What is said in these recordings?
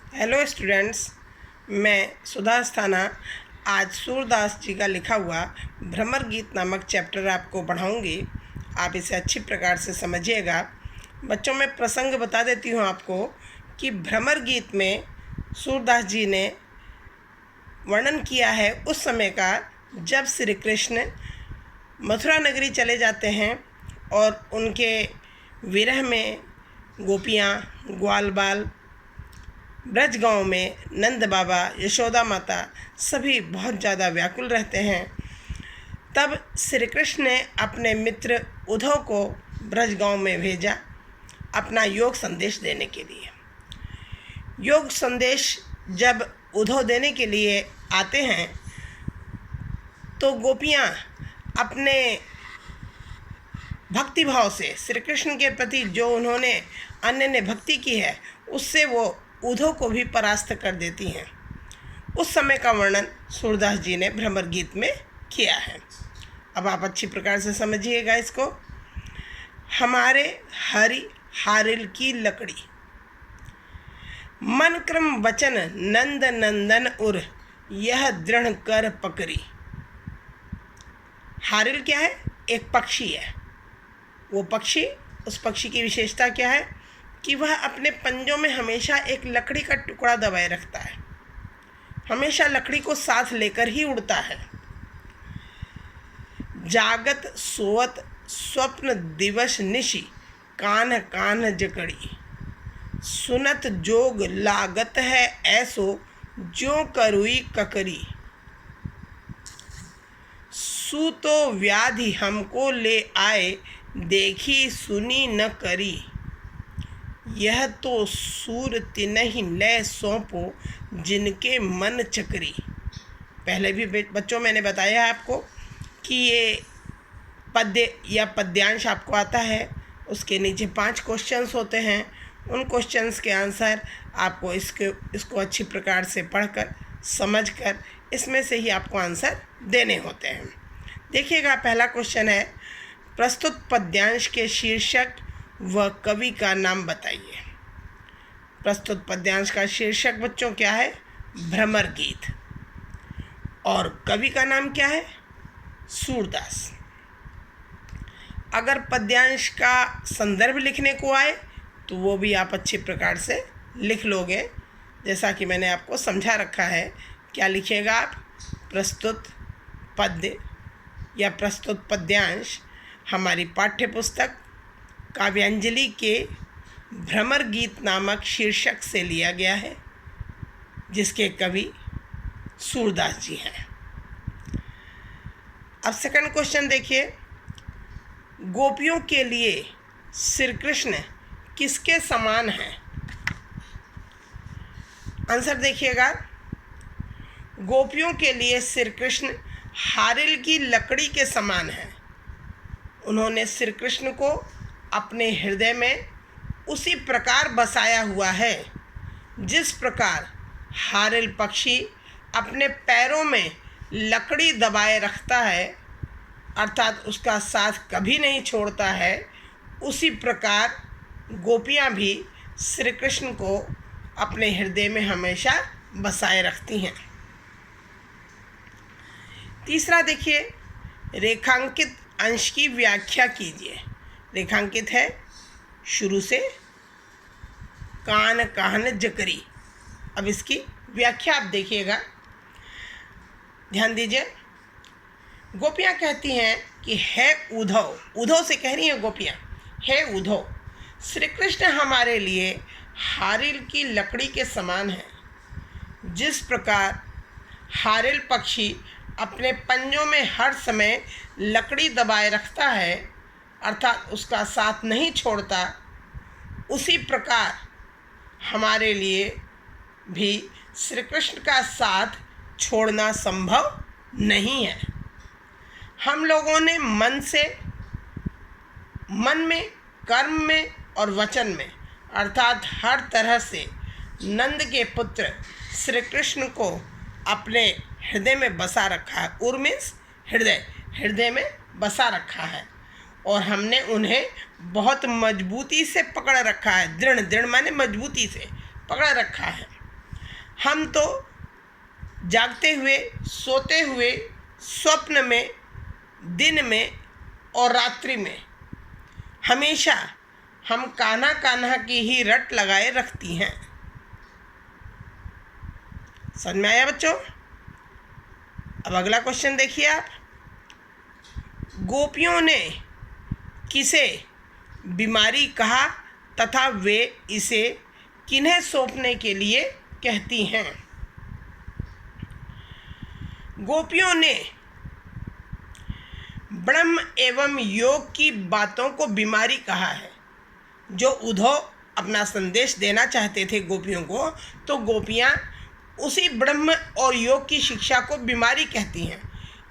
Hello students, मैं सुधा अस्थाना आज सूरदास जी का लिखा हुआ भ्रमर गीत नामक चैप्टर आपको पढ़ाऊंगी। आप इसे अच्छी प्रकार से समझिएगा। बच्चों, मैं प्रसंग बता देती हूँ आपको कि भ्रमर गीत में सूरदास जी ने वर्णन किया है उस समय का जब श्री कृष्ण मथुरा नगरी चले जाते हैं और उनके विरह में गोपियाँ, ग्वाल बाल, ब्रज गांव में नंद बाबा, यशोदा माता सभी बहुत ज़्यादा व्याकुल रहते हैं। तब श्री कृष्ण ने अपने मित्र उद्धव को ब्रज गांव में भेजा अपना योग संदेश देने के लिए। योग संदेश जब उद्धव देने के लिए आते हैं तो गोपियाँ अपने भक्तिभाव से श्री कृष्ण के प्रति जो उन्होंने अन्य भक्ति की है उससे वो उद्धव को भी परास्त कर देती हैं। उस समय का वर्णन सूरदास जी ने भ्रमर गीत में किया है। अब आप अच्छी प्रकार से समझिएगा इसको। हमारे हरि हारिल की लकड़ी, मन क्रम वचन नंद नंदन उर, यह दृढ़ कर पकड़ी। हारिल क्या है? एक पक्षी है। वो पक्षी, उस पक्षी की विशेषता क्या है कि वह अपने पंजों में हमेशा एक लकड़ी का टुकड़ा दबाए रखता है, हमेशा लकड़ी को साथ लेकर ही उड़ता है। जागत सोवत स्वप्न दिवस निशि, कान कान जकड़ी। सुनत जोग लागत है ऐसो, जो करुई ककरी। सूतो व्याधि हमको ले आए, देखी सुनी न करी। यह तो सूर तिनहि लय सौंपो, जिनके मन चकरी। पहले भी बच्चों मैंने बताया है आपको कि ये पद्य या पद्यांश आपको आता है, उसके नीचे 5 क्वेश्चंस होते हैं। उन क्वेश्चंस के आंसर आपको इसको अच्छी प्रकार से पढ़कर समझकर इसमें से ही आपको आंसर देने होते हैं। देखिएगा, पहला क्वेश्चन है, प्रस्तुत पद्यांश के शीर्षक व कवि का नाम बताइए। प्रस्तुत पद्यांश का शीर्षक बच्चों क्या है? भ्रमर गीत। और कवि का नाम क्या है? सूरदास। अगर पद्यांश का संदर्भ लिखने को आए तो वो भी आप अच्छी प्रकार से लिख लोगे, जैसा कि मैंने आपको समझा रखा है। क्या लिखिएगा आप? प्रस्तुत पद्य या प्रस्तुत पद्यांश हमारी पाठ्य पुस्तक काव्यांजलि के भ्रमर गीत नामक शीर्षक से लिया गया है, जिसके कवि सूरदास जी हैं। अब सेकंड क्वेश्चन देखिए, गोपियों के लिए श्री कृष्ण किसके समान हैं? आंसर देखिएगा, गोपियों के लिए श्री कृष्ण हारिल की लकड़ी के समान हैं। उन्होंने श्री कृष्ण को अपने हृदय में उसी प्रकार बसाया हुआ है जिस प्रकार हारिल पक्षी अपने पैरों में लकड़ी दबाए रखता है, अर्थात उसका साथ कभी नहीं छोड़ता है। उसी प्रकार गोपियाँ भी श्री कृष्ण को अपने हृदय में हमेशा बसाए रखती हैं। तीसरा देखिए, रेखांकित अंश की व्याख्या कीजिए। रेखांकित है शुरू से, कान कान जकरी। अब इसकी व्याख्या आप देखिएगा, ध्यान दीजिए। गोपियाँ कहती हैं कि हे उद्धव, उद्धव से कह रही हैं गोपियाँ, हे उद्धव, श्री कृष्ण हमारे लिए हारिल की लकड़ी के समान है। जिस प्रकार हारिल पक्षी अपने पंजों में हर समय लकड़ी दबाए रखता है, अर्थात उसका साथ नहीं छोड़ता, उसी प्रकार हमारे लिए भी श्री कृष्ण का साथ छोड़ना संभव नहीं है। हम लोगों ने मन में, कर्म में और वचन में, अर्थात हर तरह से नंद के पुत्र श्री कृष्ण को अपने हृदय में बसा रखा है। उर मीन्स हृदय, हृदय में बसा रखा है। और हमने उन्हें बहुत मजबूती से पकड़ रखा है। दृढ़, दृढ़ माने मजबूती से पकड़ रखा है। हम तो जागते हुए, सोते हुए, स्वप्न में, दिन में और रात्रि में हमेशा हम कान्हा कान्हा की ही रट लगाए रखती हैं। समझ में आया बच्चों? अब अगला क्वेश्चन देखिए आप। गोपियों ने किसे बीमारी कहा तथा वे इसे किन्हें सौंपने के लिए कहती हैं? गोपियों ने ब्रह्म एवं योग की बातों को बीमारी कहा है। जो उद्धव अपना संदेश देना चाहते थे गोपियों को, तो गोपियाँ उसी ब्रह्म और योग की शिक्षा को बीमारी कहती हैं।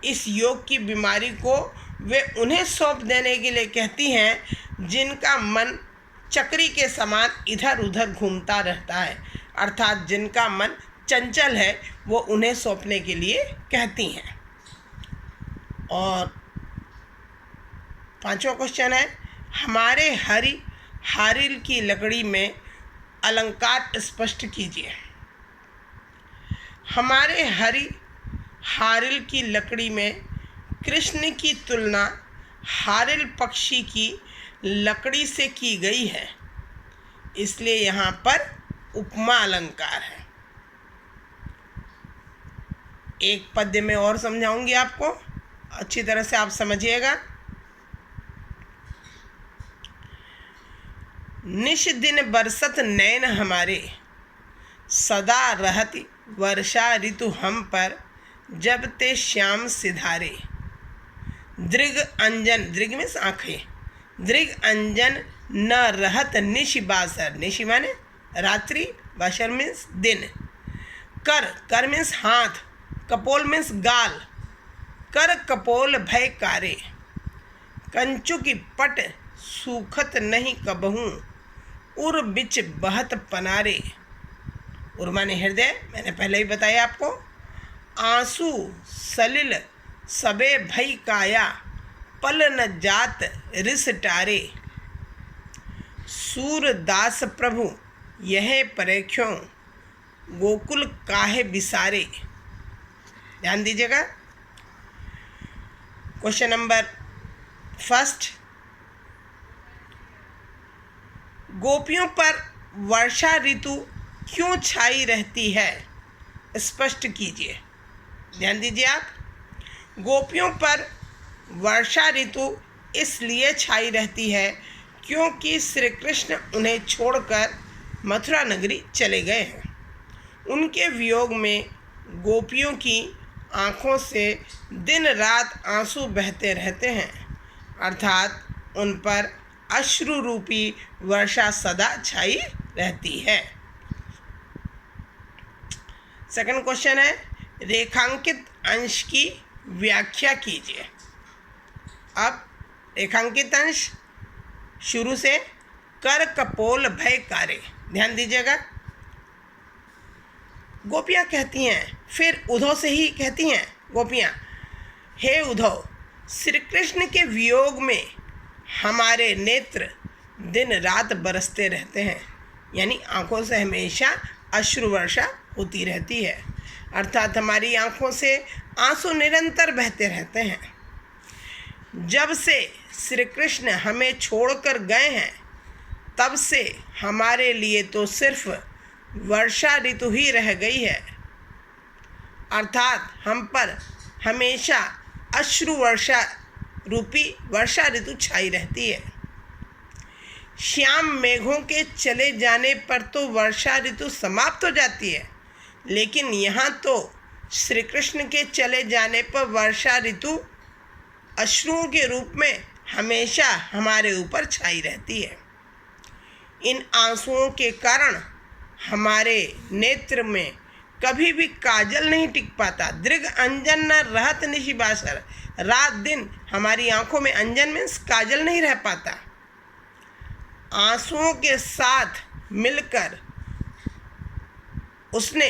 इस योग की बीमारी को वे उन्हें सौंप देने के लिए कहती हैं जिनका मन चक्री के समान इधर उधर घूमता रहता है, अर्थात जिनका मन चंचल है, वो उन्हें सौंपने के लिए कहती हैं। और पांचवा क्वेश्चन है, हमारे हारिल की लकड़ी में अलंकार स्पष्ट कीजिए। हमारे हारिल की लकड़ी में कृष्ण की तुलना हारिल पक्षी की लकड़ी से की गई है, इसलिए यहाँ पर उपमा अलंकार है। एक पद्य में और समझाऊंगी आपको, अच्छी तरह से आप समझिएगा। निश दिन बरसत नैन हमारे, सदा रहती वर्षा ऋतु हम पर, जब ते श्याम सिधारे। दृग अंजन, दृग में आँखें, दृग अंजन न रहत निशि बासर, निशि माने रात्रि, बासर मीन्स दिन। कर मीन्स हाथ, कपोल मीन्स गाल, कर कपोल भय कारे। कंचु की पट सूखत नहीं कबहूँ, उर बिच बहत पनारे। उर माने हृदय, मैंने पहले ही बताया आपको। आंसू सलिल सबे भई काया, पल न जात रिस टारे। सूरदास प्रभु यह परेख्यों, गोकुल काहे बिसारे। ध्यान दीजिएगा। क्वेश्चन नंबर फर्स्ट, गोपियों पर वर्षा ऋतु क्यों छाई रहती है, स्पष्ट कीजिए। ध्यान दीजिए आप। गोपियों पर वर्षा ऋतु इसलिए छाई रहती है क्योंकि श्री कृष्ण उन्हें छोड़कर मथुरा नगरी चले गए हैं। उनके वियोग में गोपियों की आँखों से दिन रात आंसू बहते रहते हैं, अर्थात उन पर अश्रु रूपी वर्षा सदा छाई रहती है। सेकंड क्वेश्चन है, रेखांकित अंश की व्याख्या कीजिए। अब रेखांकित अंश शुरू से कर कपोल भय कारे, ध्यान दीजिएगा। गोपियाँ कहती हैं, फिर उद्धव से ही कहती हैं गोपियाँ, हे उद्धव, श्री कृष्ण के वियोग में हमारे नेत्र दिन रात बरसते रहते हैं, यानी आँखों से हमेशा अश्रु वर्षा होती रहती है, अर्थात हमारी आँखों से आंसू निरंतर बहते रहते हैं। जब से श्री कृष्ण हमें छोड़कर गए हैं, तब से हमारे लिए तो सिर्फ वर्षा ऋतु ही रह गई है, अर्थात हम पर हमेशा अश्रु वर्षा रूपी वर्षा ऋतु छाई रहती है। श्याम मेघों के चले जाने पर तो वर्षा ऋतु समाप्त हो जाती है, लेकिन यहाँ तो श्री कृष्ण के चले जाने पर वर्षा ऋतु अश्रुओं के रूप में हमेशा हमारे ऊपर छाई रहती है। इन आंसुओं के कारण हमारे नेत्र में कभी भी काजल नहीं टिक पाता। दृग अंजन न रहत निशि बासर, रात दिन हमारी आंखों में अंजन मीन्स काजल नहीं रह पाता। आंसुओं के साथ मिलकर उसने,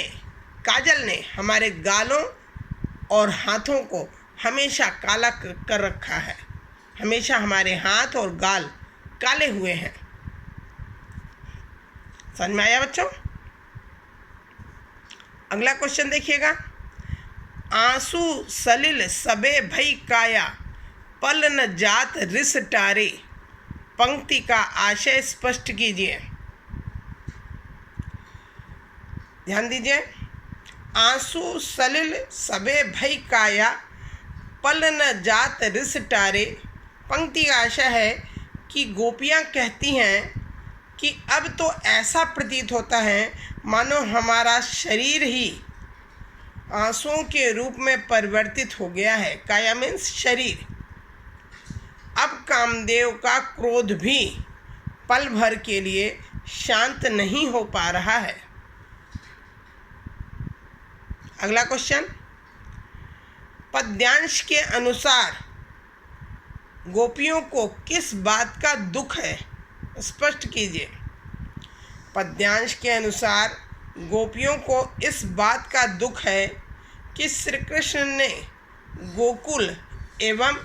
काजल ने, हमारे गालों और हाथों को हमेशा काला कर रखा है। हमेशा हमारे हाथ और गाल काले हुए हैं। समझ में आया बच्चों? अगला क्वेश्चन देखिएगा, आंसू सलिल सबे भई काया, पल न जात रिस टारे, पंक्ति का आशय स्पष्ट कीजिए। ध्यान दीजिए, आंसू सलिल सबे भई काया, पल न जात रिस टारे। पंक्ति का आशय है कि गोपियाँ कहती हैं कि अब तो ऐसा प्रतीत होता है मानो हमारा शरीर ही आंसुओं के रूप में परिवर्तित हो गया है। काया मीन्स शरीर। अब कामदेव का क्रोध भी पल भर के लिए शांत नहीं हो पा रहा है। अगला क्वेश्चन, पद्यांश के अनुसार गोपियों को किस बात का दुख है, स्पष्ट कीजिए। पद्यांश के अनुसार गोपियों को इस बात का दुख है कि श्री कृष्ण ने गोकुल एवं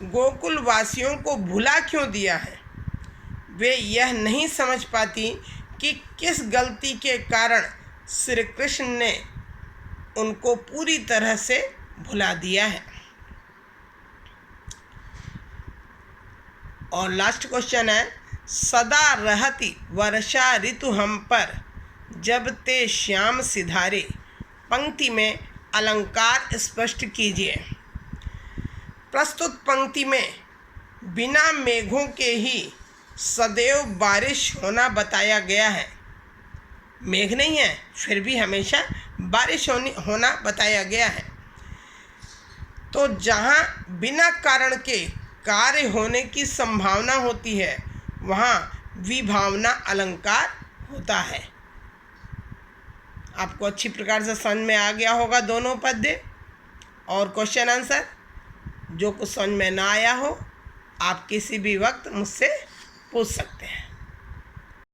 गोकुल वासियों को भुला क्यों दिया है। वे यह नहीं समझ पाती कि किस गलती के कारण श्री कृष्ण ने उनको पूरी तरह से भुला दिया है। और लास्ट क्वेश्चन है, सदा रहती वर्षा ऋतु हम पर, जब ते श्याम सिधारे। पंक्ति में अलंकार स्पष्ट कीजिए। प्रस्तुत पंक्ति में बिना मेघों के ही सदैव बारिश होना बताया गया है। मेघ नहीं है फिर भी हमेशा बारिश होना बताया गया है। तो जहाँ बिना कारण के कार्य होने की संभावना होती है वहाँ विभावना अलंकार होता है। आपको अच्छी प्रकार से समझ में आ गया होगा दोनों पद्य। और क्वेश्चन आंसर जो कुछ समझ में ना आया हो आप किसी भी वक्त मुझसे पूछ सकते हैं।